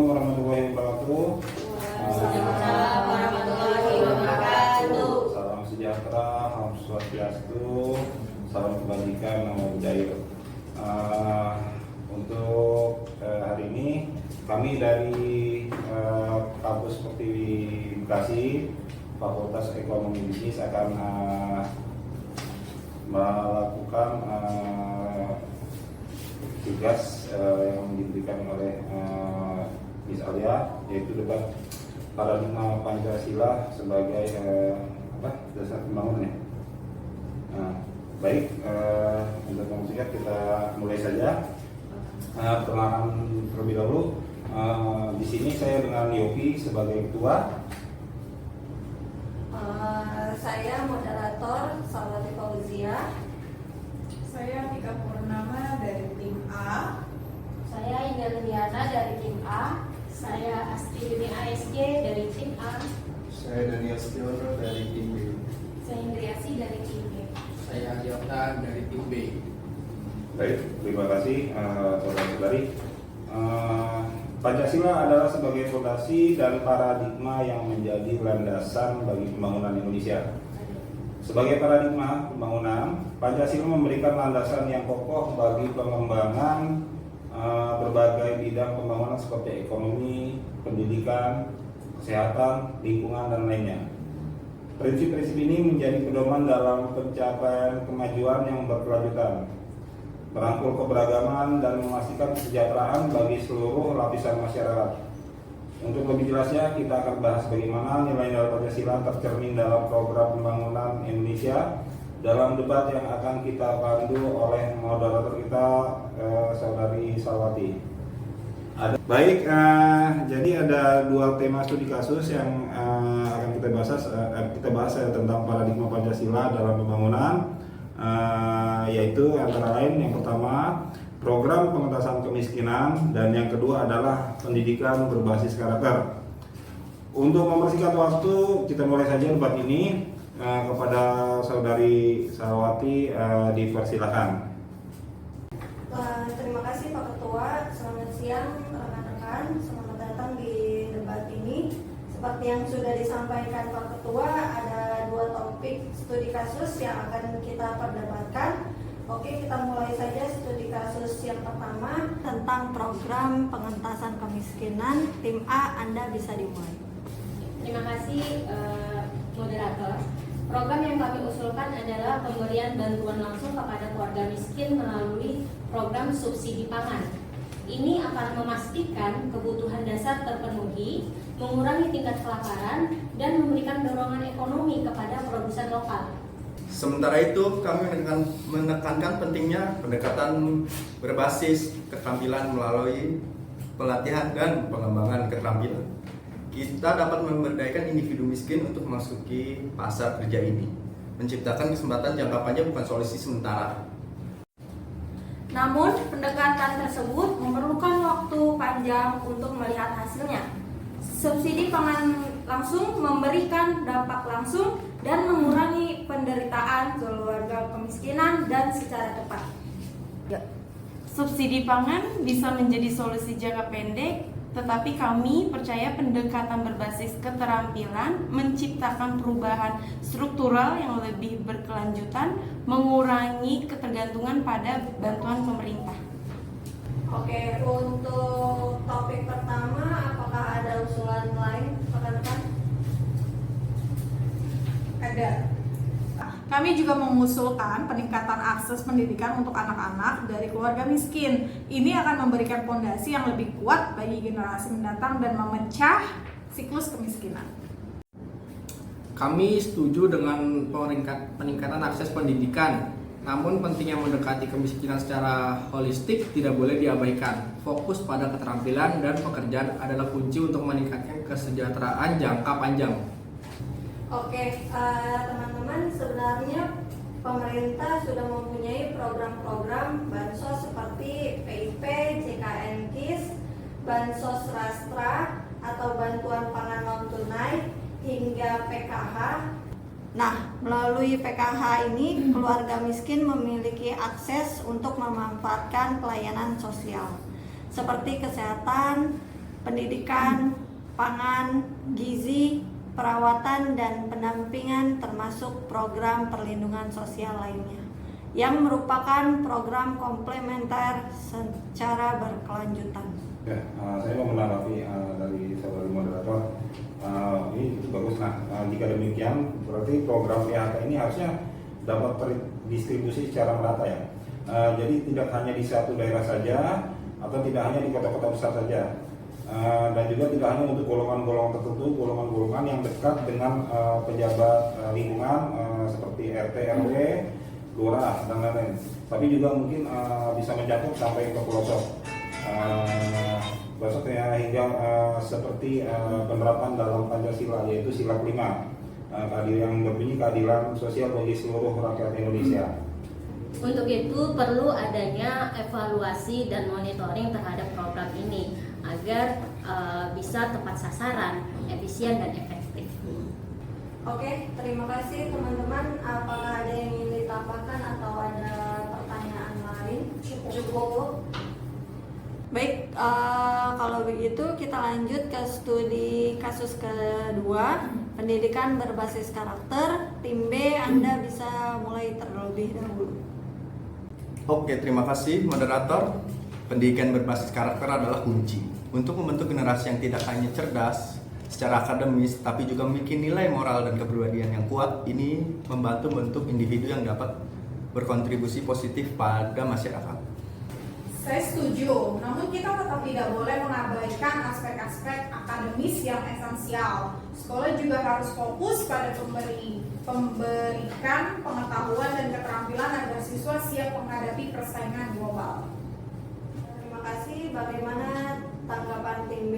Assalamualaikum warahmatullahi wabarakatuh. Waalaikumsalam warahmatullahi wabarakatuh. Salam sejahtera, Om Swastiastu, salam kebajikan, Namo Buddhaya. Untuk hari ini kami dari kampus Pertiwi Bekasi, Fakultas Ekonomi Bisnis akan melakukan tugas yang diberikan oleh Miss Alia, yaitu debat paradigma Pancasila sebagai dasar pembangunan. Baik, untuk mempersingkat kita mulai saja. Perkenalan terlebih dahulu. Di sini saya dengan Yopi sebagai ketua. Saya moderator Salwati Fauzia. Saya Tika Purnama dari tim A. Saya Indah Liana dari tim A. Saya Asti Yuni ASG dari tim A. Saya Daniel Stiono dari tim B. Saya Indriasi dari tim B. Saya Yota dari tim B. Baik, terima kasih saudara-saudari. Pancasila adalah sebagai fondasi dan paradigma yang menjadi landasan bagi pembangunan Indonesia. Sebagai paradigma pembangunan, Pancasila memberikan landasan yang kokoh bagi pengembangan berbagai bidang pembangunan seperti ekonomi, pendidikan, kesehatan, lingkungan, dan lainnya. Prinsip-prinsip ini menjadi pedoman dalam pencapaian kemajuan yang berkelanjutan, merangkul keberagaman dan memastikan kesejahteraan bagi seluruh lapisan masyarakat. Untuk lebih jelasnya, kita akan bahas bagaimana nilai-nilai Pancasila tercermin dalam program pembangunan Indonesia dalam debat yang akan kita pandu oleh moderator kita, Saudari Salwati. Baik, jadi ada dua tema studi kasus yang akan kita bahas tentang paradigma Pancasila dalam pembangunan. Yaitu antara lain yang pertama program pengentasan kemiskinan dan yang kedua adalah pendidikan berbasis karakter. Untuk mempersingkat waktu, kita mulai saja debat ini. Kepada Saudari Salwati dipersilakan. Terima kasih Pak Ketua. Selamat siang rekan-rekan. Selamat datang di debat ini. Seperti yang sudah disampaikan Pak Ketua, ada dua topik studi kasus yang akan kita perdebatkan. Oke, kita mulai saja studi kasus yang pertama tentang program pengentasan kemiskinan. Tim A, Anda bisa dimulai. Terima kasih moderator. Program yang kami usulkan adalah pemberian bantuan langsung kepada keluarga miskin melalui program subsidi pangan. Ini akan memastikan kebutuhan dasar terpenuhi, mengurangi tingkat kelaparan, dan memberikan dorongan ekonomi kepada produsen lokal. Sementara itu, kami menekankan pentingnya pendekatan berbasis keterampilan melalui pelatihan dan pengembangan keterampilan. Kita dapat memberdayakan individu miskin untuk memasuki pasar kerja ini, menciptakan kesempatan jangka panjang bukan solusi sementara. Namun, pendekatan tersebut memerlukan waktu panjang untuk melihat hasilnya. Subsidi pangan langsung memberikan dampak langsung dan mengurangi penderitaan keluarga kemiskinan dan secara cepat. Subsidi pangan bisa menjadi solusi jangka pendek, tetapi kami percaya pendekatan berbasis keterampilan menciptakan perubahan struktural yang lebih berkelanjutan, mengurangi ketergantungan pada bantuan pemerintah. Oke, untuk topik pertama, apakah ada usulan lain, rekan-rekan? Ada. Kami juga mengusulkan peningkatan akses pendidikan untuk anak-anak dari keluarga miskin. Ini akan memberikan fondasi yang lebih kuat bagi generasi mendatang dan memecah siklus kemiskinan. Kami setuju dengan peningkatan akses pendidikan. Namun pentingnya mendekati kemiskinan secara holistik tidak boleh diabaikan. Fokus pada keterampilan dan pekerjaan adalah kunci untuk meningkatkan kesejahteraan jangka panjang. Oke, teman-teman, sebenarnya pemerintah sudah mempunyai program-program bansos seperti PIP, JKN KIS, bansos rastra atau bantuan pangan non tunai hingga PKH. Nah, melalui PKH ini keluarga miskin memiliki akses untuk memanfaatkan pelayanan sosial seperti kesehatan, pendidikan, pangan, gizi, perawatan, dan pendampingan termasuk program perlindungan sosial lainnya yang merupakan program komplementer secara berkelanjutan. Ya, saya mau menanggapi dari saudari moderator. Ini bagus. Jika demikian, berarti program PHK ini harusnya dapat terdistribusi secara merata ya. Jadi tidak hanya di satu daerah saja, atau tidak hanya di kota-kota besar saja, dan juga tidak hanya untuk golongan-golongan tertentu, golongan-golongan yang dekat dengan pejabat lingkungan seperti RT, RW, lurah dan lain-lain. Tapi juga mungkin bisa mencakup sampai ke pelosok. Maksudnya hingga seperti penerapan dalam Pancasila, yaitu sila kelima, yang berbunyi keadilan sosial bagi seluruh rakyat Indonesia. Untuk itu perlu adanya evaluasi dan monitoring terhadap program ini agar bisa tepat sasaran, efisien dan efektif. Oke, terima kasih teman-teman. Apakah ada yang ingin ditambahkan atau ada pertanyaan lain? Cukup. Baik, kalau begitu kita lanjut ke studi kasus kedua, pendidikan berbasis karakter. Tim B, Anda bisa mulai terlebih dahulu. Oke, terima kasih moderator. Pendidikan berbasis karakter adalah kunci untuk membentuk generasi yang tidak hanya cerdas secara akademis, tapi juga memiliki nilai moral dan kepribadian yang kuat. Ini membantu bentuk individu yang dapat berkontribusi positif pada masyarakat. Saya setuju, namun kita tetap tidak boleh mengabaikan aspek-aspek akademis yang esensial. Sekolah juga harus fokus pada pemberikan pengetahuan dan keterampilan agar siswa siap menghadapi persaingan global. Terima kasih. Bagaimana tanggapan tim B?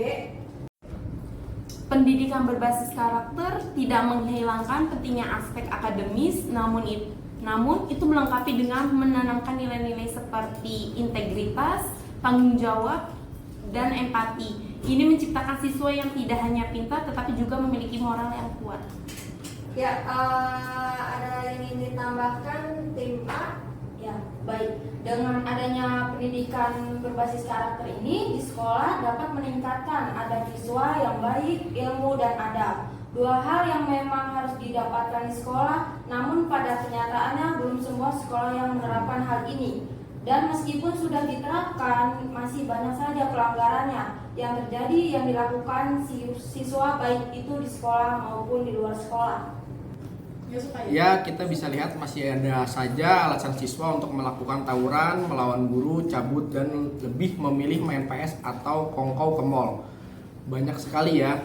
Pendidikan berbasis karakter tidak menghilangkan pentingnya aspek akademis, namun itu melengkapi dengan menanamkan nilai-nilai seperti integritas, tanggung jawab, dan empati. Ini menciptakan siswa yang tidak hanya pintar tetapi juga memiliki moral yang kuat. Ya, ada yang ingin ditambahkan tim A? Ya, baik. Dengan adanya pendidikan berbasis karakter ini di sekolah dapat meningkatkan adab siswa yang baik, ilmu, dan adab. Dua hal yang memang harus didapatkan di sekolah, namun pada kenyataannya belum semua sekolah yang menerapkan hal ini. Dan meskipun sudah diterapkan, masih banyak saja pelanggarannya yang terjadi yang dilakukan siswa baik itu di sekolah maupun di luar sekolah. Ya, kita bisa lihat masih ada saja alasan siswa untuk melakukan tawuran, melawan guru, cabut, dan lebih memilih main PS atau kongkow ke mall. Banyak sekali ya.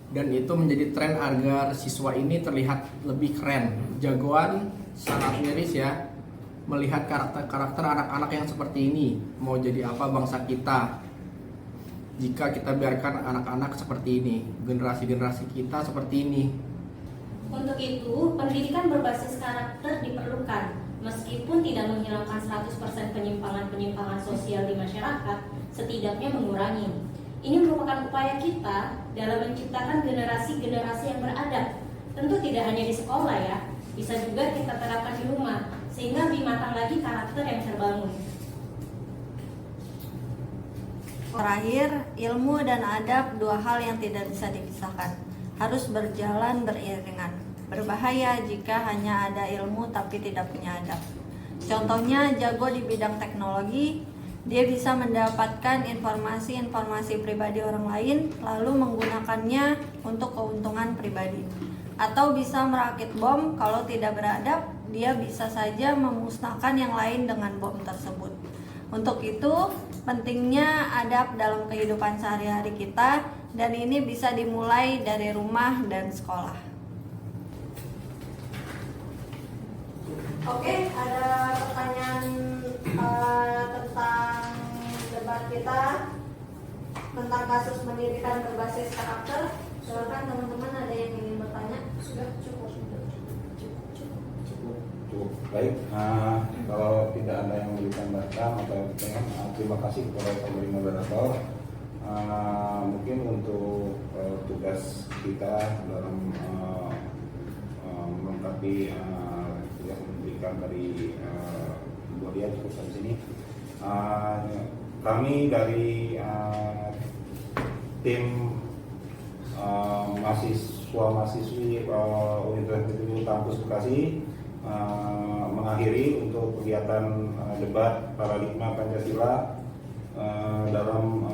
Dan itu menjadi tren agar siswa ini terlihat lebih keren. Jagoan, sangat miris ya melihat karakter anak-anak yang seperti ini. Mau jadi apa bangsa kita jika kita biarkan anak-anak seperti ini, generasi-generasi kita seperti ini. Untuk itu, pendidikan berbasis karakter diperlukan. Meskipun tidak menghilangkan 100% penyimpangan-penyimpangan sosial di masyarakat, setidaknya mengurangi. Ini merupakan upaya kita dalam menciptakan generasi-generasi yang beradab. Tentu tidak hanya di sekolah ya, bisa juga kita terapkan di rumah, sehingga lebih matang lagi karakter yang terbangun. Terakhir, ilmu dan adab dua hal yang tidak bisa dipisahkan. Harus berjalan beriringan. Berbahaya jika hanya ada ilmu tapi tidak punya adab. Contohnya jago di bidang teknologi, dia bisa mendapatkan informasi-informasi pribadi orang lain lalu menggunakannya untuk keuntungan pribadi. Atau bisa merakit bom, kalau tidak beradab, dia bisa saja memusnahkan yang lain dengan bom tersebut. Untuk itu, pentingnya adab dalam kehidupan sehari-hari kita, dan ini bisa dimulai dari rumah dan sekolah. Oke, ada pertanyaan tentang debat kita tentang kasus pendidikan berbasis karakter. Silakan teman-teman, ada yang ingin bertanya? Sudah cukup. Baik, kalau tidak ada yang mau ditambahkan atau terima kasih kepada pemberi moderator. Mungkin untuk tugas kita dalam melengkapi yang memberikan dari Bu Dia cukup sampai sini. Kami dari tim mahasiswa-mahasiswi Universitas Kampus Bekasi mengakhiri untuk kegiatan debat paradigma Pancasila dalam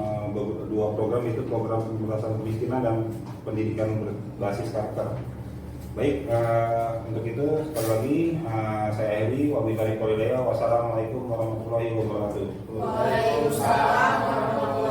dua program, itu program pemberantasan kemiskinan dan pendidikan berbasis karakter. Baik, untuk itu sekali lagi saya akhiri. Wabillahi taufiq walhidayah. Wassalamualaikum warahmatullahi wabarakatuh. Waalaikumsalam warahmatullahi wabarakatuh.